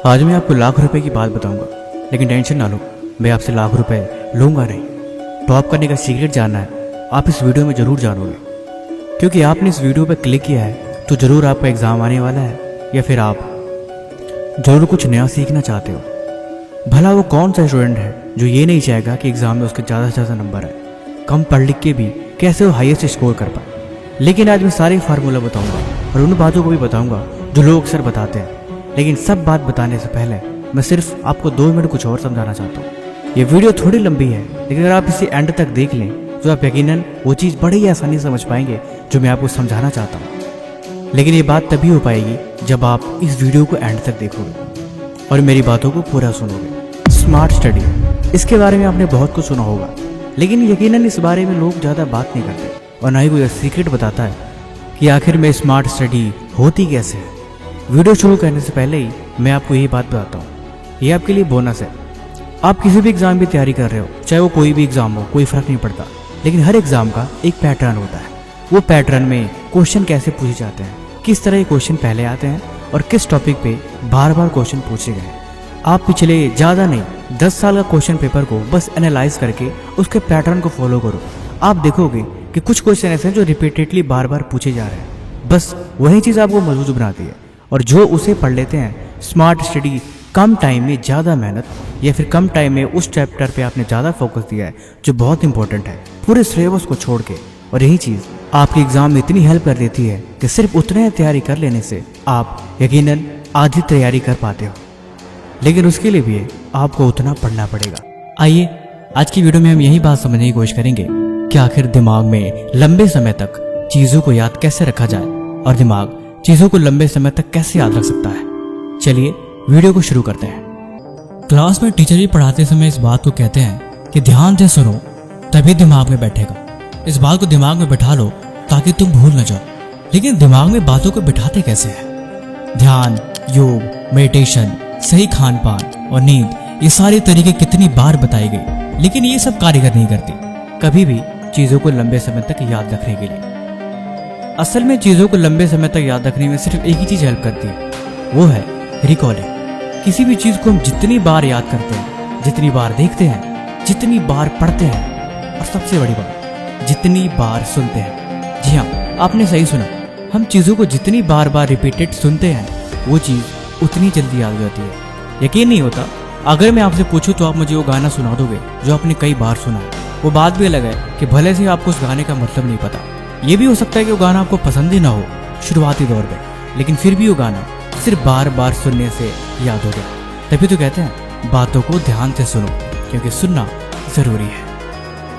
आज मैं आपको लाख रुपए की बात बताऊंगा, लेकिन टेंशन ना लो, मैं आपसे लाख रुपए लूंगा नहीं। टॉप करने का सीक्रेट जानना है, आप इस वीडियो में ज़रूर जानोगे, क्योंकि आपने इस वीडियो पर क्लिक किया है तो ज़रूर आपका एग्ज़ाम आने वाला है, या फिर आप ज़रूर कुछ नया सीखना चाहते हो। भला वो कौन सा स्टूडेंट है जो ये नहीं चाहेगा कि एग्ज़ाम में उसके ज़्यादा से ज़्यादा नंबर आए, कम पढ़ लिख के भी कैसे वो हाईएस्ट स्कोर कर पाए। लेकिन आज मैं सारे फार्मूला बताऊंगा और उन बातों को भी बताऊंगा जो लोग अक्सर बताते हैं। लेकिन सब बात बताने से पहले मैं सिर्फ आपको 2 मिनट कुछ और समझाना चाहता हूँ। ये वीडियो थोड़ी लंबी है, लेकिन अगर आप इसे एंड तक देख लें तो आप यकीनन वो चीज़ बड़ी ही आसानी से समझ पाएंगे जो मैं आपको समझाना चाहता हूँ। लेकिन ये बात तभी हो पाएगी जब आप इस वीडियो को एंड तक देखोगे और मेरी बातों को पूरा सुनोगे। स्मार्ट स्टडी, इसके बारे में आपने बहुत कुछ सुना होगा, लेकिन यकीनन इस बारे में लोग ज़्यादा बात नहीं करते और ना ही कोई सीक्रेट बताता है कि आखिर में स्मार्ट स्टडी होती कैसे है। वीडियो शुरू करने से पहले ही मैं आपको यही बात बताता हूँ, ये आपके लिए बोनस है। आप किसी भी एग्ज़ाम की तैयारी कर रहे हो, चाहे वो कोई भी एग्ज़ाम हो, कोई फ़र्क नहीं पड़ता, लेकिन हर एग्ज़ाम का एक पैटर्न होता है। वो पैटर्न में क्वेश्चन कैसे पूछे जाते हैं, किस तरह के क्वेश्चन पहले आते हैं और किस टॉपिक पे बार बार क्वेश्चन पूछे गए। आप पिछले ज़्यादा नहीं 10 साल का क्वेश्चन पेपर को बस एनालाइज करके उसके पैटर्न को फॉलो करो। आप देखोगे कि कुछ क्वेश्चन ऐसे हैं जो रिपीटेडली बार बार पूछे जा रहे हैं, बस वही चीज़ आपको मजबूत बनाती है। और जो उसे पढ़ लेते हैं, स्मार्ट स्टडी कम टाइम में ज़्यादा मेहनत, या फिर कम टाइम में उस चैप्टर पे आपने ज़्यादा फोकस दिया है जो बहुत इंपॉर्टेंट है, पूरे सिलेबस को छोड़ के। और यही चीज़ आपके एग्ज़ाम में इतनी हेल्प कर देती है कि सिर्फ उतने तैयारी कर लेने से आप यकीनन आधी तैयारी कर पाते हो, लेकिन उसके लिए भी आपको उतना पढ़ना पड़ेगा। आइए आज की वीडियो में हम यही बात समझने की कोशिश करेंगे कि आखिर दिमाग में लंबे समय तक चीज़ों को याद कैसे रखा जाए और दिमाग चीज़ों को लंबे समय तक कैसे याद रख सकता है। चलिए वीडियो को शुरू करते हैं। क्लास में टीचर भी पढ़ाते समय इस बात को कहते हैं कि ध्यान से सुनो तभी दिमाग में बैठेगा। इस बात को दिमाग में बैठा लो ताकि तुम भूल न जाओ। लेकिन दिमाग में बातों को बिठाते कैसे हैं? ध्यान, योग, मेडिटेशन, सही खान पान और नींद, ये सारे तरीके कितनी बार बताई गई, लेकिन ये सब कारीगर नहीं करती कभी भी चीज़ों को लंबे समय तक याद रखने के लिए। असल में चीज़ों को लंबे समय तक याद रखने में सिर्फ एक ही चीज़ हेल्प करती है, वो है रिकॉलिंग। किसी भी चीज़ को हम जितनी बार याद करते हैं, जितनी बार देखते हैं, जितनी बार पढ़ते हैं, और सबसे बड़ी बात जितनी बार सुनते हैं। जी हाँ, आपने सही सुना, हम चीज़ों को जितनी बार बार रिपीटेड सुनते हैं, वो चीज़ उतनी जल्दी याद हो जाती है। यकीन नहीं होता, अगर मैं आपसे पूछूं तो आप मुझे वो गाना सुना दोगे जो आपने कई बार सुना है। वो बात भी अलग है कि भले से आपको उस गाने का मतलब नहीं पता। ये भी हो सकता है कि वो गाना आपको पसंद ही ना हो शुरुआती दौर पे, लेकिन फिर भी वो गाना सिर्फ बार बार सुनने से याद हो गया। तभी तो कहते हैं बातों को ध्यान से सुनो, क्योंकि सुनना ज़रूरी है।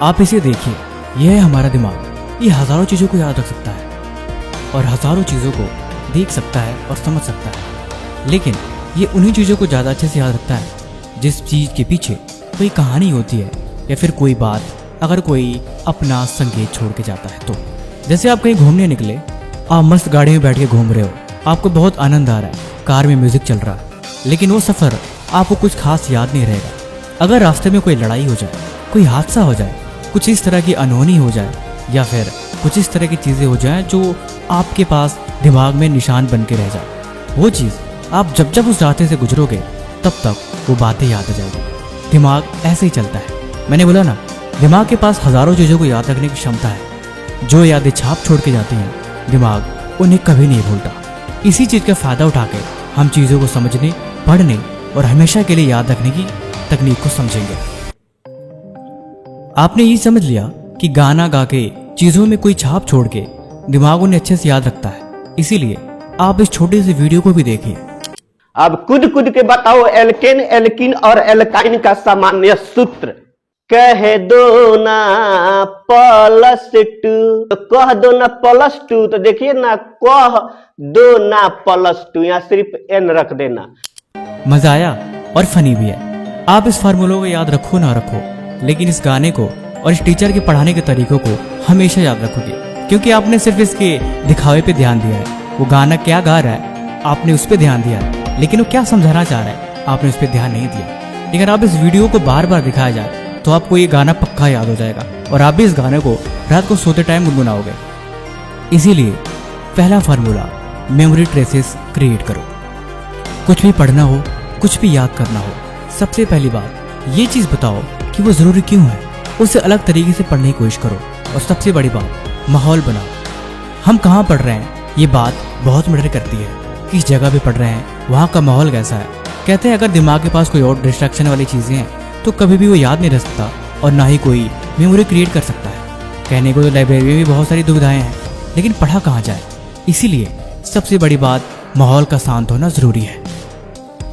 आप इसे देखिए, यह है हमारा दिमाग। ये हज़ारों चीज़ों को याद रख सकता है और हज़ारों चीज़ों को देख सकता है और समझ सकता है, लेकिन ये उन्हीं चीज़ों को ज़्यादा अच्छे से याद रखता है जिस चीज़ के पीछे कोई कहानी होती है, या फिर कोई बात अगर कोई अपना संकेत छोड़ के जाता है तो। जैसे आप कहीं घूमने निकले, आप मस्त गाड़ी में बैठ के घूम रहे हो, आपको बहुत आनंद आ रहा है, कार में म्यूजिक चल रहा है, लेकिन वो सफ़र आपको कुछ खास याद नहीं रहेगा। अगर रास्ते में कोई लड़ाई हो जाए, कोई हादसा हो जाए, कुछ इस तरह की अनहोनी हो जाए, या फिर कुछ इस तरह की चीज़ें हो जाएं जो आपके पास दिमाग में निशान बन के रह जाए, वो चीज़ आप जब जब उस रास्ते से गुजरोगे तब तक वो बातें याद आ जाएगी। दिमाग ऐसे ही चलता है। मैंने बोला ना, दिमाग के पास हज़ारों चीज़ों को याद रखने की क्षमता है। जो यादें छाप छोड़ के जाती हैं, दिमाग उन्हें कभी नहीं भूलता। इसी चीज़ का फ़ायदा उठा के हम चीज़ों को समझने, पढ़ने और हमेशा के लिए याद रखने की तकनीक को समझेंगे। आपने ये समझ लिया कि गाना गा के चीज़ों में कोई छाप छोड़ के दिमाग उन्हें अच्छे से याद रखता है, इसीलिए आप इस छोटे से वीडियो को भी देखिए। अब कूद कूद के बताओ एल्केन, एल्किन और एल्काइन का सामान्य सूत्र। कह दो ना +2, कह दो ना +2, तो देखिए ना, कह दो ना +2, यहाँ सिर्फ n रख देना। मजा आया और फनी भी है। आप इस फार्मूलों को याद रखो ना रखो, लेकिन इस गाने को और इस टीचर के पढ़ाने के तरीकों को हमेशा याद रखोगे, क्योंकि आपने सिर्फ इसके दिखावे पे ध्यान दिया है। वो गाना क्या गा रहा है आपने उस पर ध्यान दिया है, लेकिन वो क्या समझाना चाह रहा है आपने उस पर ध्यान नहीं दिया। लेकिन आप इस वीडियो को बार बार दिखाया जाए तो आपको ये गाना पक्का याद हो जाएगा और आप भी इस गाने को रात को सोते टाइम गुनगुनाओगे। इसीलिए पहला फार्मूला, मेमोरी ट्रेसेस क्रिएट करो। कुछ भी पढ़ना हो कुछ भी याद करना हो, सबसे पहली बात ये चीज़ बताओ कि वो ज़रूरी क्यों है। उसे अलग तरीके से पढ़ने की कोशिश करो। और सबसे बड़ी बात, माहौल बनाओ। हम कहाँ पढ़ रहे हैं ये बात बहुत मैटर करती है। किस जगह पे पढ़ रहे हैं, वहाँ का माहौल कैसा है। कहते हैं अगर दिमाग के पास कोई और डिस्ट्रैक्शन वाली चीज़ें हैं तो कभी भी वो याद नहीं रख सकता और ना ही कोई मेमोरी क्रिएट कर सकता है। कहने को तो लाइब्रेरी में भी बहुत सारी दुविधाएं हैं, लेकिन पढ़ा कहाँ जाए। इसीलिए सबसे बड़ी बात, माहौल का शांत होना ज़रूरी है।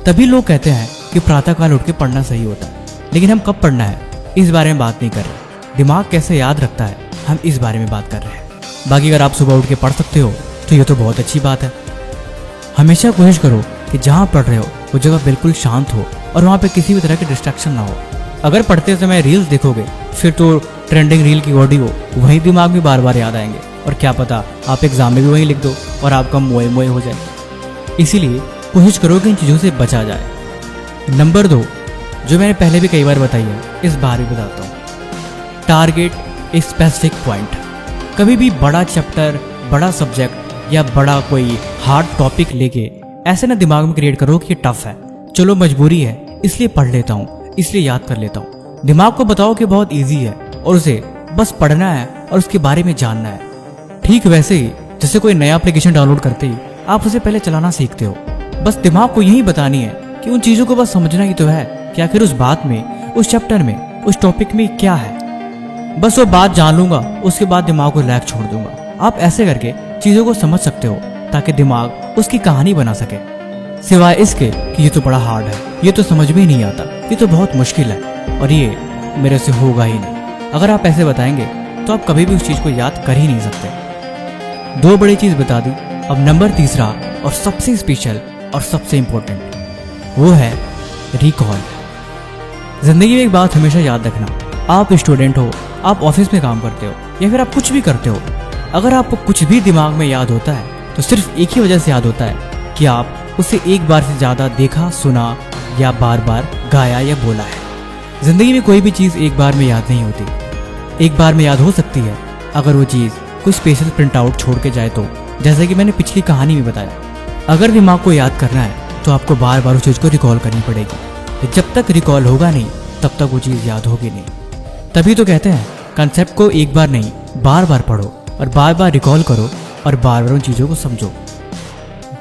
तभी लोग कहते हैं कि प्रातःकाल उठ के पढ़ना सही होता है, लेकिन हम कब पढ़ना है इस बारे में बात नहीं कर रहे। दिमाग कैसे याद रखता है, हम इस बारे में बात कर रहे हैं। बाकी अगर आप सुबह उठ के पढ़ सकते हो तो ये तो बहुत अच्छी बात है। हमेशा कोशिश करो कि जहाँ पढ़ रहे हो वो जगह बिल्कुल शांत हो और वहाँ पे किसी भी तरह की डिस्ट्रैक्शन ना हो। अगर पढ़ते समय रील्स देखोगे फिर तो ट्रेंडिंग रील की ऑडियो वही दिमाग में बार बार याद आएंगे, और क्या पता आप एग्जाम में भी वही लिख दो और आपका मोए मोए हो जाए। इसीलिए कोशिश करो कि इन चीज़ों से बचा जाए। नंबर 2, जो मैंने पहले भी कई बार बताई है, इस बार भी बताता हूँ, टारगेट ए स्पेसिफिक पॉइंट। कभी भी बड़ा चैप्टर, बड़ा सब्जेक्ट या बड़ा कोई हार्ड टॉपिक लेके ऐसे ना दिमाग में क्रिएट करो कि ये टफ है, चलो मजबूरी है इसलिए पढ़ लेता हूँ, इसलिए याद कर लेता हूँ। दिमाग को बताओ कि बहुत ईजी है और उसे बस पढ़ना है और उसके बारे में जानना है। ठीक वैसे ही जैसे कोई नया एप्लीकेशन डाउनलोड करते ही आप उसे पहले चलाना सीखते हो, बस दिमाग को यही बतानी है कि उन चीज़ों को बस समझना ही तो है कि आखिर उस बात में, उस चैप्टर में, उस टॉपिक में क्या है। बस वो बात जान लूंगा, उसके बाद दिमाग को रिलैक्स छोड़ दूंगा। आप ऐसे करके चीज़ों को समझ सकते हो ताकि दिमाग उसकी कहानी बना सके। सिवाय इसके कि ये तो बड़ा हार्ड है, ये तो समझ में ही नहीं आता, ये तो बहुत मुश्किल है और ये मेरे से होगा ही नहीं। अगर आप ऐसे बताएंगे तो आप कभी भी उस चीज़ को याद कर ही नहीं सकते। 2 बड़ी चीज़ बता दी। अब नंबर 3 और सबसे स्पेशल और सबसे इंपॉर्टेंट, वो है रिकॉल। जिंदगी में एक बात हमेशा याद रखना, आप स्टूडेंट हो, आप ऑफिस में काम करते हो या फिर आप कुछ भी करते हो, अगर आपको कुछ भी दिमाग में याद होता है तो सिर्फ एक ही वजह से याद होता है कि आप उसे एक बार से ज़्यादा देखा, सुना या बार बार गाया या बोला है। जिंदगी में कोई भी चीज़ एक बार में याद नहीं होती। एक बार में याद हो सकती है अगर वो चीज़ कोई स्पेशल प्रिंट आउट छोड़ के जाए तो, जैसे कि मैंने पिछली कहानी में बताया। अगर दिमाग को याद करना है तो आपको बार बार उस चीज़ को रिकॉल करनी पड़ेगी। जब तक रिकॉल होगा नहीं तब तक वो चीज़ याद होगी नहीं। तभी तो कहते हैं कंसेप्ट को एक बार नहीं बार बार पढ़ो और बार बार रिकॉल करो और बार बार उन चीज़ों को समझो।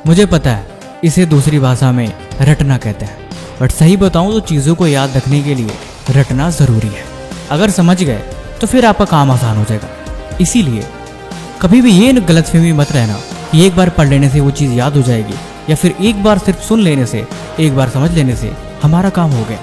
मुझे पता है इसे दूसरी भाषा में रटना कहते हैं, बट सही बताऊं तो चीज़ों को याद रखने के लिए रटना ज़रूरी है। अगर समझ गए तो फिर आपका काम आसान हो जाएगा। इसीलिए कभी भी ये गलतफहमी मत रहना कि एक बार पढ़ लेने से वो चीज़ याद हो जाएगी या फिर एक बार सिर्फ सुन लेने से, एक बार समझ लेने से हमारा काम हो गया।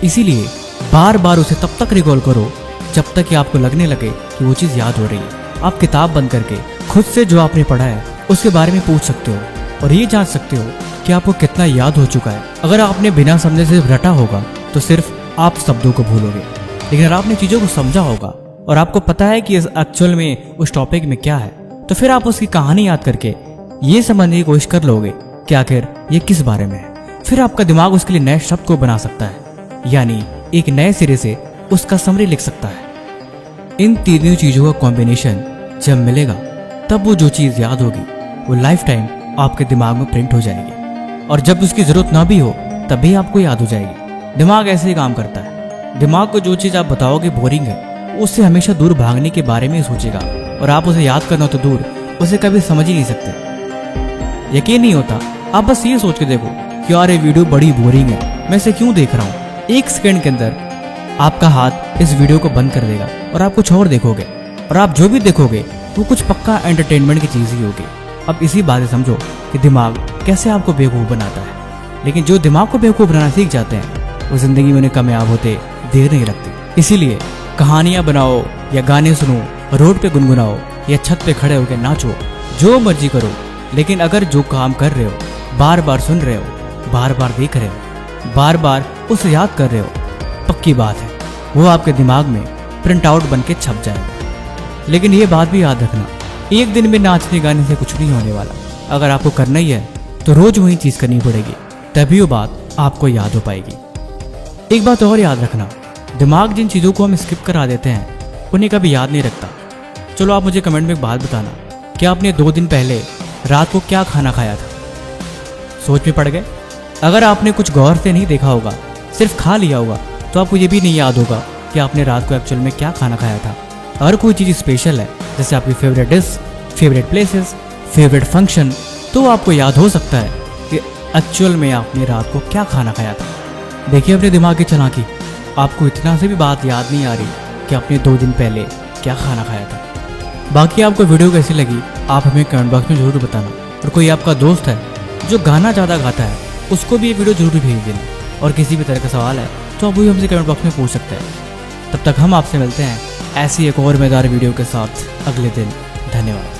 इसीलिए बार बार उसे तब तक रिकॉल करो जब तक कि आपको लगने लगे कि वो चीज़ याद हो रही है। आप किताब बंद करके खुद से जो आपने पढ़ा है उसके बारे में पूछ सकते हो और ये जांच सकते हो कि आपको कितना याद हो चुका है। अगर आपने बिना समझे सिर्फ रटा होगा तो सिर्फ आप शब्दों को भूलोगे, लेकिन अगर आपने चीज़ों को समझा होगा और आपको पता है कि एक्चुअल में उस टॉपिक में क्या है, तो फिर आप उसकी कहानी याद करके ये समझने की कोशिश कर लोगे कि आखिर ये किस बारे में है। फिर आपका दिमाग उसके लिए नए शब्द को बना सकता है, यानी एक नए सिरे से उसका समरी लिख सकता है। इन तीनों चीज़ों का कॉम्बिनेशन जब मिलेगा तब वो जो चीज़ याद होगी वो लाइफ टाइम आपके दिमाग में प्रिंट हो जाएगी, और जब उसकी ज़रूरत ना भी हो तब भी आपको याद हो जाएगी। दिमाग ऐसे ही काम करता है। दिमाग को जो चीज़ आप बताओगे बोरिंग है, उससे हमेशा दूर भागने के बारे में ही सोचेगा, और आप उसे याद करना तो दूर, उसे कभी समझ ही नहीं सकते। यकीन नहीं होता? आप बस ये सोच के देखो कि यार ये वीडियो बड़ी बोरिंग है, मैं इसे क्यों देख रहा हूँ। 1 सेकंड के अंदर आपका हाथ इस वीडियो को बंद कर देगा और आप कुछ और देखोगे, और आप जो भी देखोगे वो कुछ पक्का एंटरटेनमेंट की चीज़ ही होगी। अब इसी बात से समझो कि दिमाग कैसे आपको बेवकूफ़ बनाता है। लेकिन जो दिमाग को बेवकूफ़ बनाना सीख जाते हैं वो ज़िंदगी में उन्हें कामयाब होते देर नहीं लगती। इसीलिए कहानियाँ बनाओ या गाने सुनो, रोड पे गुनगुनाओ या छत पे खड़े होकर नाचो, जो मर्जी करो, लेकिन अगर जो काम कर रहे हो बार बार सुन रहे हो, बार बार देख रहे हो, बार बार उसे याद कर रहे हो, पक्की बात है वो आपके दिमाग में प्रिंट आउट बन के छप जाएगा। लेकिन ये बात भी याद रखना, एक दिन में नाचने गाने से कुछ नहीं होने वाला। अगर आपको करना ही है तो रोज वही चीज़ करनी पड़ेगी, तभी वो बात आपको याद हो पाएगी। एक बात और याद रखना, दिमाग जिन चीज़ों को हम स्किप करा देते हैं उन्हें कभी याद नहीं रखता। चलो आप मुझे कमेंट में एक बात बताना कि आपने 2 दिन पहले रात को क्या खाना खाया था। सोच में पड़ गए? अगर आपने कुछ गौर से नहीं देखा होगा, सिर्फ खा लिया होगा, तो आपको ये भी नहीं याद होगा कि आपने रात को एक्चुअल में क्या खाना खाया था। अगर कोई चीज़ स्पेशल है, जैसे आपकी favourite dish, favourite places, favourite function, तो आपको याद हो सकता है कि एक्चुअल में आपने रात को क्या खाना खाया था। देखिए अपने दिमाग की चालाकी, आपको इतना से भी बात याद नहीं आ रही कि आपने 2 दिन पहले क्या खाना खाया था। बाकी आपको वीडियो कैसी लगी आप हमें कमेंट बॉक्स में ज़रूर बताना। और कोई आपका दोस्त है जो गाना ज़्यादा गाता है, उसको भी ये वीडियो जरूर भेज देना। और किसी भी तरह का सवाल है तो आप भी हमसे कमेंट बॉक्स में पूछ सकते हैं। तब तक हम आपसे मिलते हैं ऐसी एक और मज़ेदार वीडियो के साथ अगले दिन। धन्यवाद।